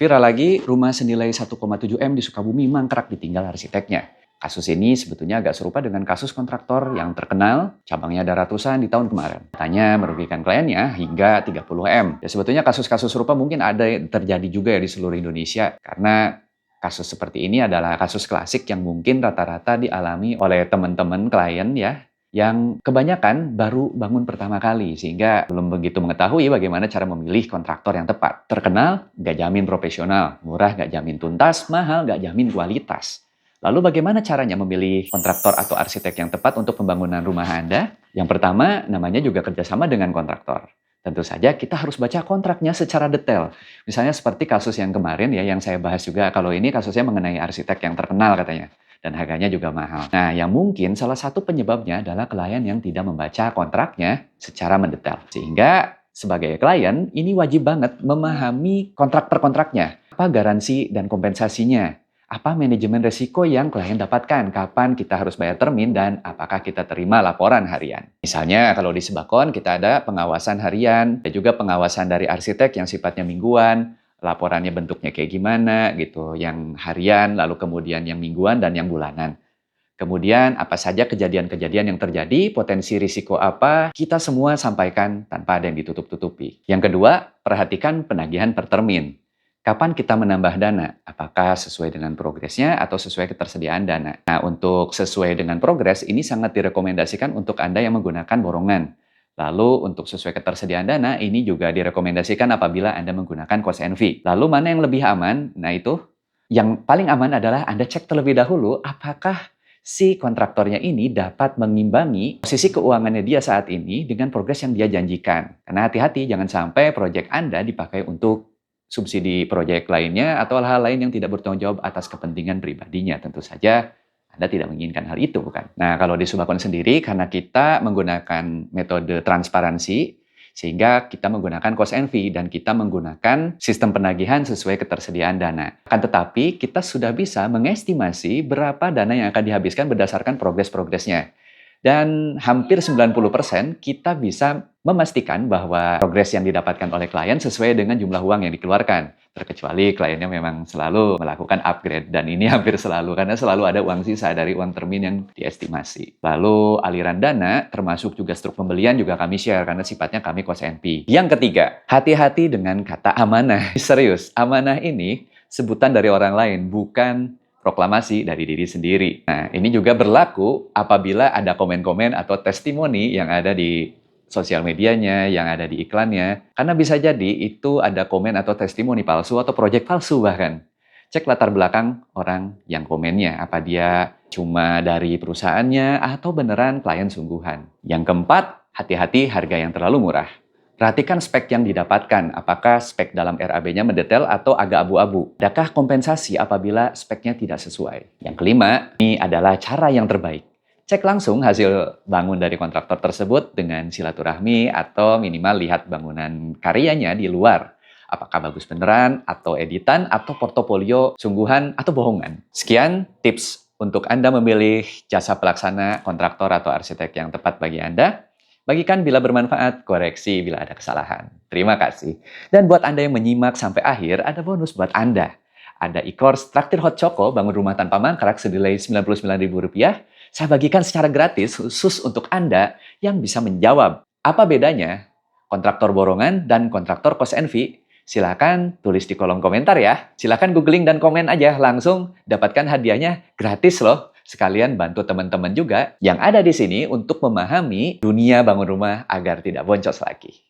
Viral lagi, rumah senilai 1,7 M di Sukabumi mangkrak ditinggal arsiteknya. Kasus ini sebetulnya agak serupa dengan kasus kontraktor yang terkenal, cabangnya ada ratusan di tahun kemarin. Katanya merugikan kliennya hingga 30 M. Ya sebetulnya kasus-kasus serupa mungkin ada yang terjadi juga ya di seluruh Indonesia. Karena kasus seperti ini adalah kasus klasik yang mungkin rata-rata dialami oleh teman-teman klien ya, yang kebanyakan baru bangun pertama kali, sehingga belum begitu mengetahui bagaimana cara memilih kontraktor yang tepat. Terkenal, nggak jamin profesional, murah nggak jamin tuntas, mahal nggak jamin kualitas. Lalu bagaimana caranya memilih kontraktor atau arsitek yang tepat untuk pembangunan rumah Anda? Yang pertama, namanya juga kerjasama dengan kontraktor. Tentu saja kita harus baca kontraknya secara detail. Misalnya seperti kasus yang kemarin ya, yang saya bahas juga, kalau ini kasusnya mengenai arsitek yang terkenal katanya. Dan harganya juga mahal. Nah, yang mungkin salah satu penyebabnya adalah klien yang tidak membaca kontraknya secara mendetail. Sehingga sebagai klien, ini wajib banget memahami kontrak per kontraknya. Apa garansi dan kompensasinya? Apa manajemen resiko yang klien dapatkan? Kapan kita harus bayar termin dan apakah kita terima laporan harian? Misalnya kalau di Sebakon kita ada pengawasan harian, dan juga pengawasan dari arsitek yang sifatnya mingguan, laporannya bentuknya kayak gimana gitu, yang harian, lalu kemudian yang mingguan dan yang bulanan. Kemudian apa saja kejadian-kejadian yang terjadi, potensi risiko apa, kita semua sampaikan tanpa ada yang ditutup-tutupi. Yang kedua, perhatikan penagihan per termin. Kapan kita menambah dana? Apakah sesuai dengan progresnya atau sesuai ketersediaan dana? Nah, untuk sesuai dengan progres, ini sangat direkomendasikan untuk Anda yang menggunakan borongan. Lalu untuk sesuai ketersediaan dana, ini juga direkomendasikan apabila Anda menggunakan cost and fee. Lalu mana yang lebih aman? Nah itu, yang paling aman adalah Anda cek terlebih dahulu apakah si kontraktornya ini dapat mengimbangi posisi keuangannya dia saat ini dengan progres yang dia janjikan. Karena hati-hati, jangan sampai proyek Anda dipakai untuk subsidi proyek lainnya atau hal-hal lain yang tidak bertanggung jawab atas kepentingan pribadinya. Tentu saja Anda tidak menginginkan hal itu, bukan? Nah, kalau di Subakon sendiri, karena kita menggunakan metode transparansi, sehingga kita menggunakan cost and fee, dan kita menggunakan sistem penagihan sesuai ketersediaan dana. Akan tetapi, kita sudah bisa mengestimasi berapa dana yang akan dihabiskan berdasarkan progres-progresnya. Dan hampir 90% kita bisa memastikan bahwa progres yang didapatkan oleh klien sesuai dengan jumlah uang yang dikeluarkan. Terkecuali kliennya memang selalu melakukan upgrade, dan ini hampir selalu, karena selalu ada uang sisa dari uang termin yang diestimasi. Lalu aliran dana, termasuk juga struk pembelian juga kami share, karena sifatnya kami cost and fee. Yang ketiga, hati-hati dengan kata amanah. Serius, amanah ini sebutan dari orang lain, bukan proklamasi dari diri sendiri. Nah, ini juga berlaku apabila ada komen-komen atau testimoni yang ada di sosial medianya, yang ada di iklannya. Karena bisa jadi itu ada komen atau testimoni palsu atau proyek palsu bahkan. Cek latar belakang orang yang komennya. Apa dia cuma dari perusahaannya atau beneran klien sungguhan. Yang keempat, hati-hati harga yang terlalu murah. Perhatikan spek yang didapatkan, apakah spek dalam RAB-nya mendetail atau agak abu-abu. Adakah kompensasi apabila speknya tidak sesuai? Yang kelima, ini adalah cara yang terbaik. Cek langsung hasil bangun dari kontraktor tersebut dengan silaturahmi atau minimal lihat bangunan karyanya di luar. Apakah bagus beneran, atau editan, atau portofolio sungguhan, atau bohongan. Sekian tips untuk Anda memilih jasa pelaksana kontraktor atau arsitek yang tepat bagi Anda. Bagikan bila bermanfaat, koreksi bila ada kesalahan. Terima kasih. Dan buat Anda yang menyimak sampai akhir, ada bonus buat Anda. Ada e-course Traktir Hot Choco Bangun Rumah Tanpa Mangkrak senilai Rp99.000. Saya bagikan secara gratis khusus untuk Anda yang bisa menjawab apa bedanya kontraktor borongan dan kontraktor cost and fee. Silakan tulis di kolom komentar ya. Silakan googling dan komen aja langsung, dapatkan hadiahnya gratis loh. Sekalian bantu teman-teman juga yang ada di sini untuk memahami dunia bangun rumah agar tidak boncos lagi.